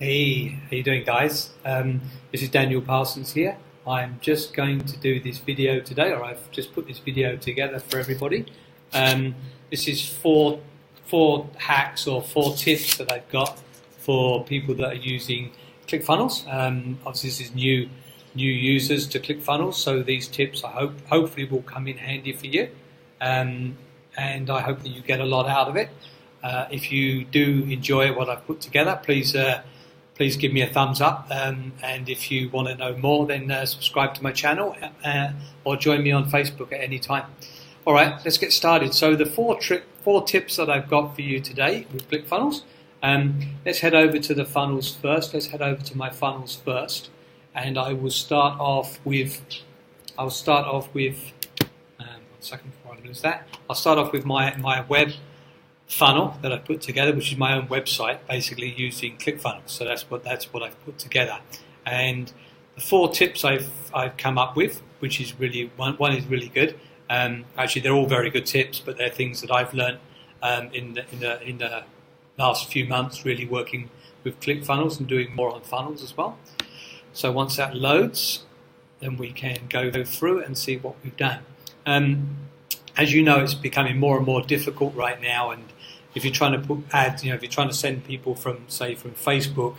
Hey, how you doing, guys? This is Daniel Parsons here. I'm just going to do this video today, or I've just put this video together for everybody. This is four hacks or 4 tips that I've got for people that are using Clickfunnels. Obviously, this is new users to Clickfunnels, so these tips hopefully will come in handy for you, and I hope that you get a lot out of it. If you do enjoy what I've put together, please give me a thumbs up, and if you want to know more, then subscribe to my channel or join me on Facebook at any time. All right, let's get started. So the four tips that I've got for you today with ClickFunnels. Let's head over to the funnels first. Let's head over to my funnels first, and I will start off with. One second before I lose that. I'll start off with my web funnel that I put together, which is my own website, basically using ClickFunnels. So that's what I've put together. And the 4 tips I've come up with, which is really one is really good. Actually, they're all very good tips, but they're things that I've learned in the last few months, really working with ClickFunnels and doing more on funnels as well. So once that loads, then we can go through and see what we've done. As you know, it's becoming more and more difficult right now, and if you're trying to put ads, if you're trying to send people from Facebook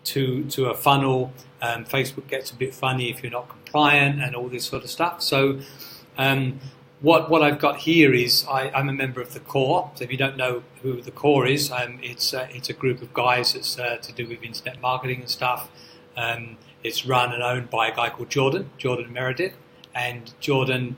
to a funnel, Facebook gets a bit funny if you're not compliant and all this sort of stuff. So what I've got here is I'm a member of the core. So if you don't know who the core is, it's a group of guys that's to do with internet marketing and stuff. It's run and owned by a guy called Jordan Meredith, and Jordan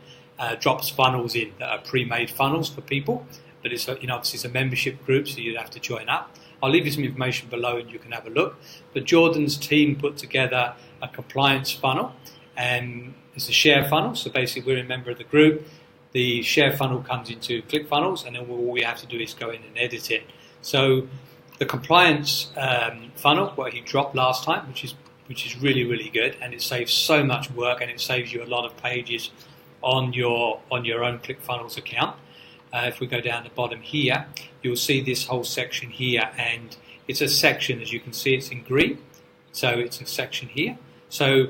drops funnels in that are pre-made funnels for people, but it's obviously it's a membership group, so you'd have to join up. I'll leave you some information below and you can have a look. But Jordan's team put together a compliance funnel, and it's a share funnel. So basically, we're a member of the group. The share funnel comes into ClickFunnels, and then all we have to do is go in and edit it. So the compliance funnel, what he dropped last time, which is really, really good, and it saves so much work, and it saves you a lot of pages on your own ClickFunnels account. If we go down the bottom here, you'll see this whole section here, and it's a section, as you can see, it's in green, so it's a section here. So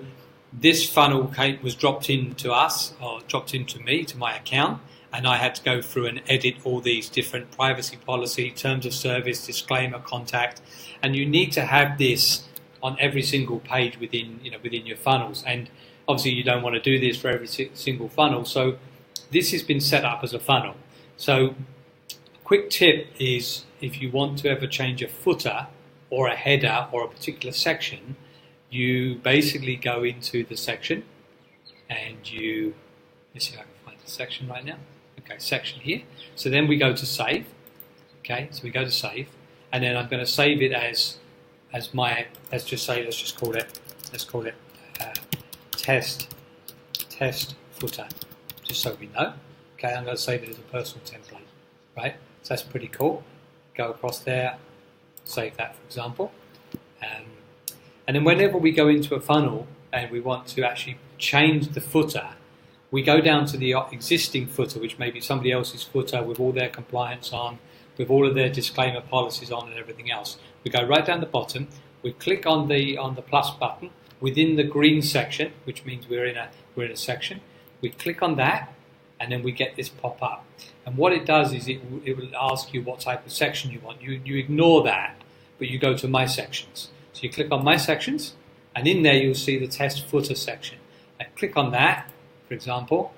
this funnel was dropped into us, or dropped into me, to my account, and I had to go through and edit all these different privacy policy, terms of service, disclaimer, contact, and you need to have this on every single page within your funnels. And obviously, you don't want to do this for every single funnel, so this has been set up as a funnel. So a quick tip is, if you want to ever change a footer or a header or a particular section, you basically go into the section and let's see if I can find the section right now. Okay, section here. So then we go to save. Okay, so we go to save, and then I'm going to save it as my, let's just call it test footer, just so we know. Okay, I'm going to save it as a personal template, right? So that's pretty cool. Go across there, save that, for example. And then whenever we go into a funnel and we want to actually change the footer, we go down to the existing footer, which may be somebody else's footer with all their compliance on, with all of their disclaimer policies on and everything else. We go right down the bottom, we click on the plus button within the green section, which means we're in a section. We click on that, and then we get this pop up. And what it does is it will ask you what type of section you want. You ignore that, but you go to My Sections. So you click on My Sections, and in there you'll see the test footer section. And click on that, for example,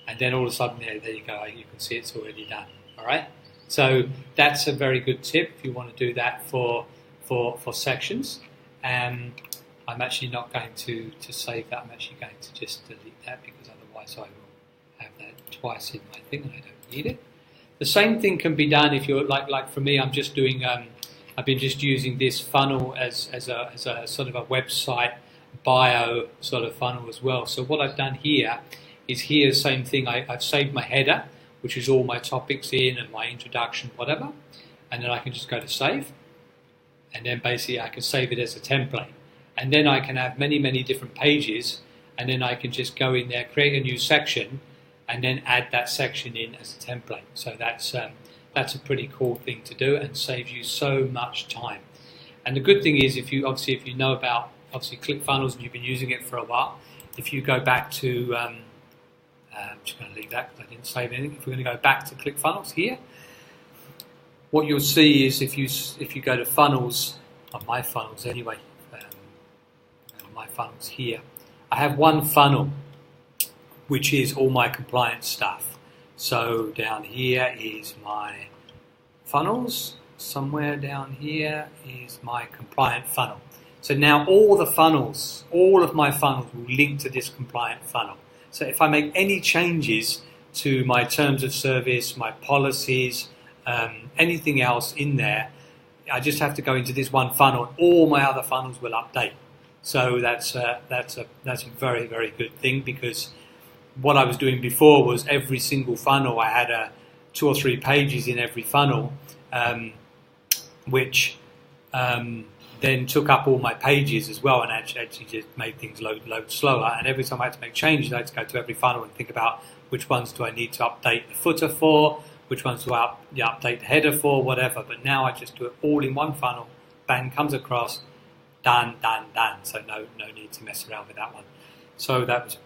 and then all of a sudden there you go. You can see it's already done. All right. So that's a very good tip if you want to do that for sections. I'm actually not going to save that. I'm actually going to just delete that, because otherwise I will have that twice in my thing and I don't need it. The same thing can be done if you're like for me, I'm just doing. I've been just using this funnel as a sort of a website bio sort of funnel as well. So what I've done here is same thing. I've saved my header, which is all my topics in and my introduction, whatever, and then I can just go to save, and then basically I can save it as a template, and then I can have many different pages, and then I can just go in there, create a new section, and then add that section in as a template. So that's a pretty cool thing to do and saves you so much time. And the good thing is, if you know about ClickFunnels and you've been using it for a while, if you go back to I'm just going to leave that because I didn't save anything. If we're going to go back to ClickFunnels here, what you'll see is if you go to funnels, on my funnels anyway, my funnels here, I have one funnel which is all my compliance stuff. So down here is my funnels. Somewhere down here is my compliant funnel. So now all of my funnels will link to this compliant funnel. So if I make any changes to my terms of service, my policies, anything else in there, I just have to go into this one funnel. All my other funnels will update. So that's a very, very good thing, because what I was doing before was every single funnel, I had 2 or 3 pages in every funnel, which then took up all my pages as well, and actually just made things load slower. And every time I had to make changes, I had to go to every funnel and think about which ones do I need to update the footer for, which ones do I update the header for, whatever. But now I just do it all in one funnel, bang, comes across, done. So no need to mess around with that one. So that's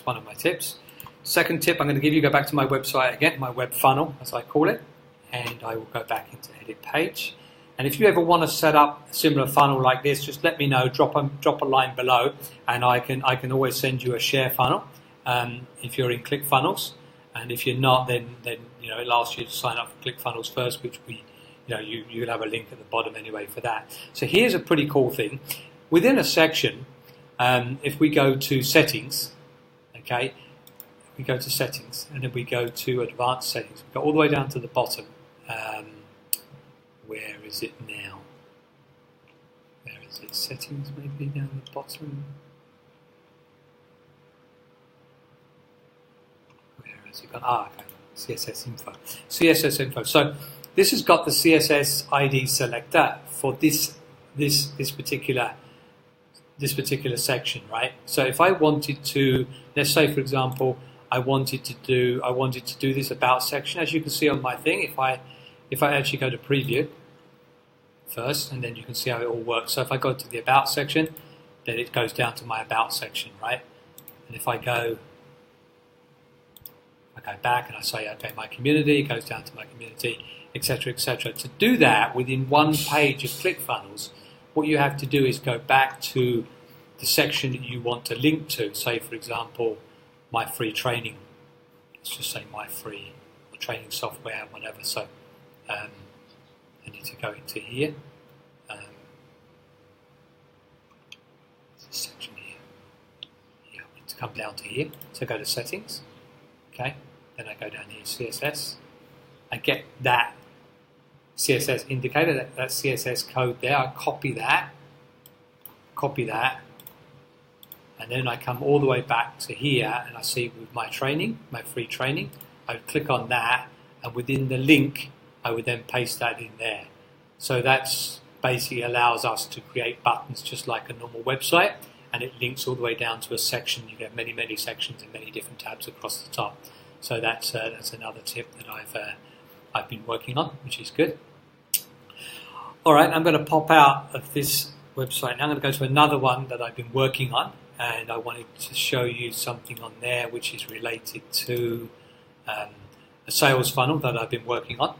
one of my tips. Second tip I'm going to give you, go back to my website again, my web funnel as I call it, and I will go back into edit page. And if you ever want to set up a similar funnel like this, just let me know, drop a line below, and I can always send you a share funnel if you're in ClickFunnels. And if you're not, then it'll ask you to sign up for ClickFunnels first, which you'll have a link at the bottom anyway for that. So here's a pretty cool thing. Within a section, if we go to settings, okay, we go to settings, and then we go to advanced settings. We go all the way down to the bottom. Where is it now? Where is it? Settings, maybe down the bottom. Where has it gone? Okay. CSS info. CSS info. So this has got the CSS ID selector for this particular section, right? So if I wanted to, let's say for example, I wanted to do this about section, as you can see on my thing. If I actually go to preview first, and then you can see how it all works. So if I go to the about section, then it goes down to my about section, right? And if I go back and I say, okay, my community, it goes down to my community, etc., etc. To do that within one page of ClickFunnels, what you have to do is go back to the section that you want to link to. Say, for example, my free training. Let's just say my free training software, whatever. So I need to go into here. This section here. Yeah, I need to come down to here. So go to settings. Okay. Then I go down here, CSS. I get that CSS indicator, that CSS code there. I copy that, and then I come all the way back to here, and I see with my training, my free training, I would click on that, and within the link, I would then paste that in there. So that's basically allows us to create buttons just like a normal website, and it links all the way down to a section. You get many, many sections and many different tabs across the top. So that's another tip that I've been working on, which is good. All right, I'm going to pop out of this website now. I'm going to go to another one that I've been working on, and I wanted to show you something on there which is related to a sales funnel that I've been working on.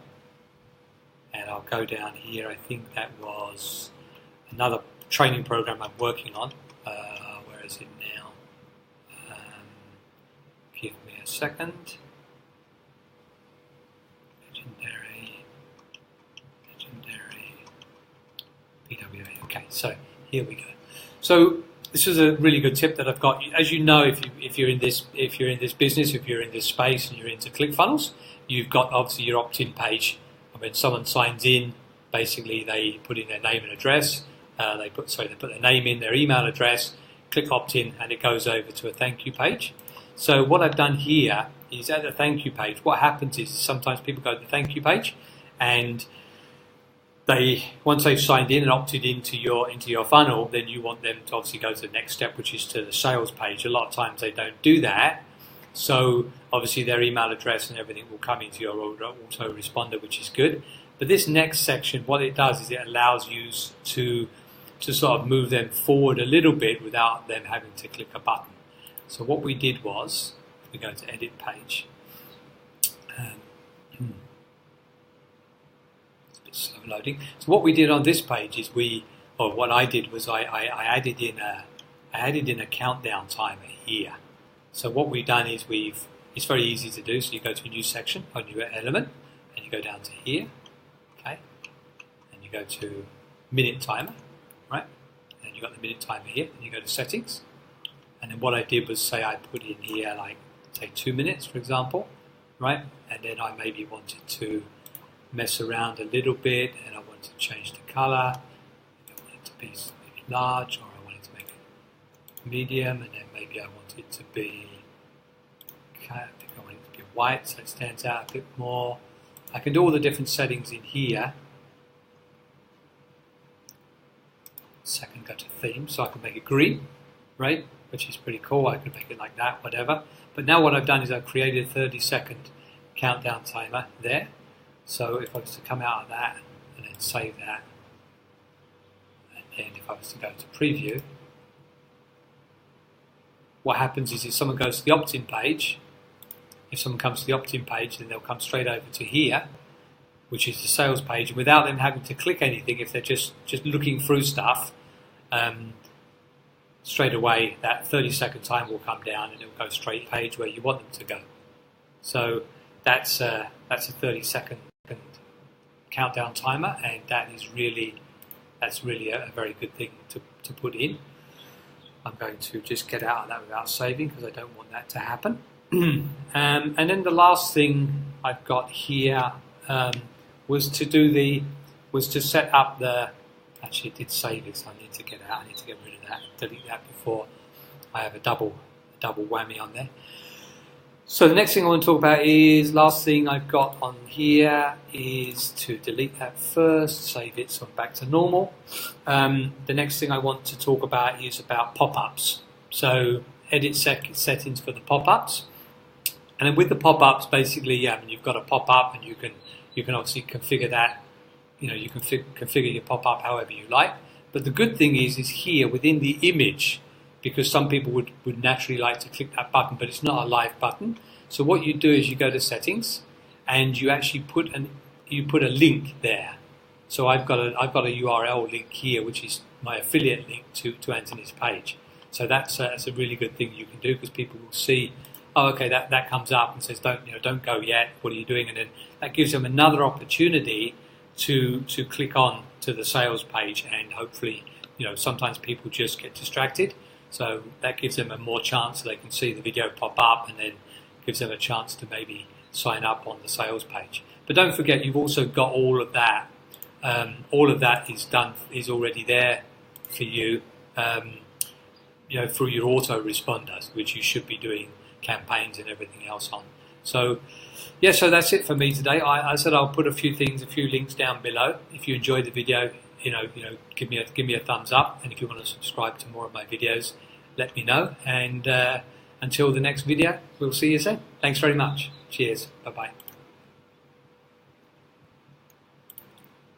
And I'll go down here. I think that was another training program I'm working on. Where is it now? Give me a second. Legendary, PWA. Okay, so here we go. So this is a really good tip that I've got. As you know, if you're in this business, if you're in this space, and you're into ClickFunnels, you've got obviously your opt-in page. When someone signs in, basically they put in their name and address. They put their name in, their email address, click opt-in, and it goes over to a thank you page. So what I've done here is at the thank you page, what happens is sometimes people go to the thank you page, and once they've signed in and opted into your funnel, then you want them to obviously go to the next step, which is to the sales page. A lot of times they don't do that. So obviously their email address and everything will come into your autoresponder, which is good. But this next section, what it does is it allows you to sort of move them forward a little bit without them having to click a button. So what we did was, we go to edit page. It's a bit slow loading. So what we did on this page is what I did was I added in a countdown timer here. So what we've done is it's very easy to do. So you go to a new section, a new element, and you go down to here, okay, and you go to minute timer, right? And you got the minute timer here, and you go to settings. And then what I did was say I put in here like say 2 minutes, for example, right? And then I maybe wanted to mess around a little bit, and I wanted to change the color. I want it to be maybe large, or I wanted to make it medium, and then maybe I want it to be, okay, I think I want it to be white so it stands out a bit more. I can do all the different settings in here. Second, go to theme, so I can make it green, right? Which is pretty cool. I could make it like that, whatever. But now what I've done is I've created a 30-second countdown timer there. So if I was to come out of that and then save that, and then if I was to go to preview, what happens is if someone goes to the opt-in page, if someone comes to the opt-in page, then they'll come straight over to here, which is the sales page, and without them having to click anything, if they're just looking through stuff, straight away that 30-second time will come down and it will go straight page where you want them to go. So that's a 30-second countdown timer, and that's really a very good thing to put in. I'm going to just get out of that without saving because I don't want that to happen. And then the last thing I've got here was to set up the. Actually, it did save it, so I need to get out. I need to get rid of that, delete that before I have a double whammy on there. So the next thing I want to talk about is, last thing I've got on here is to delete that first, save it so I'm back to normal. The next thing I want to talk about is about pop-ups. So edit settings for the pop-ups. And then with the pop-ups, basically, you've got a pop-up, and you can obviously configure that. You can configure your pop-up however you like. But the good thing is here within the image, because some people would naturally like to click that button, but it's not a live button. So what you do is you go to settings, and you actually put a link there. So I've got a URL link here, which is my affiliate link to Anthony's page. So that's a really good thing you can do, because people will see, oh, okay, that comes up and says don't go yet. What are you doing? And then that gives them another opportunity to click on to the sales page, and hopefully, sometimes people just get distracted. So that gives them a more chance they can see the video pop up, and then gives them a chance to maybe sign up on the sales page. But don't forget, you've also got all of that. All of that is already there for you, through your autoresponders, which you should be doing campaigns and everything else on. So, yeah, so that's it for me today. I said I'll put a few links down below. If you enjoyed the video, give me a thumbs up, and if you want to subscribe to more of my videos, let me know. And until the next video, we'll see you soon. Thanks very much. Cheers. Bye bye.